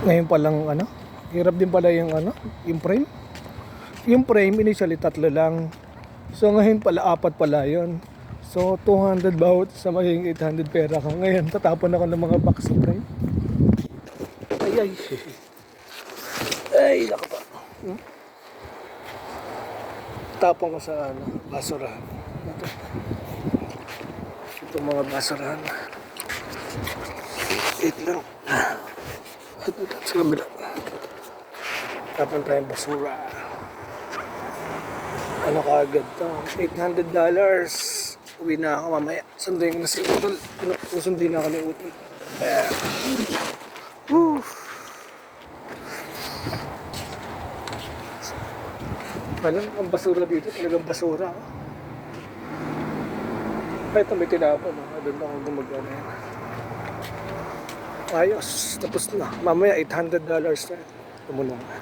Ngayon palang ano, hirap din pala yung ano, yung frame. Yung frame initially 3 lang. So ngayon pala 4 pala yun. So 200 bawat sa magiging 800 pera ko. Ngayon tatapon ako ng mga box sa frame. Ay ay. Ay nako pa. Tapon ko sa ano, basurahan. Itong mga basurahan. Wait lang. Ito sa kabila. Tapon tayong basura. Ano kaagad to? $800. Uwi na ako mamaya. Sunduin ko na si Utol. Susundin na ako ni Utol. Alam, ang basura dito. Talagang basura. Ay, ito may tinapon. Doon ako gumagana yan. Ayos. Tapos na. Mamaya $800 na. Tumunong na.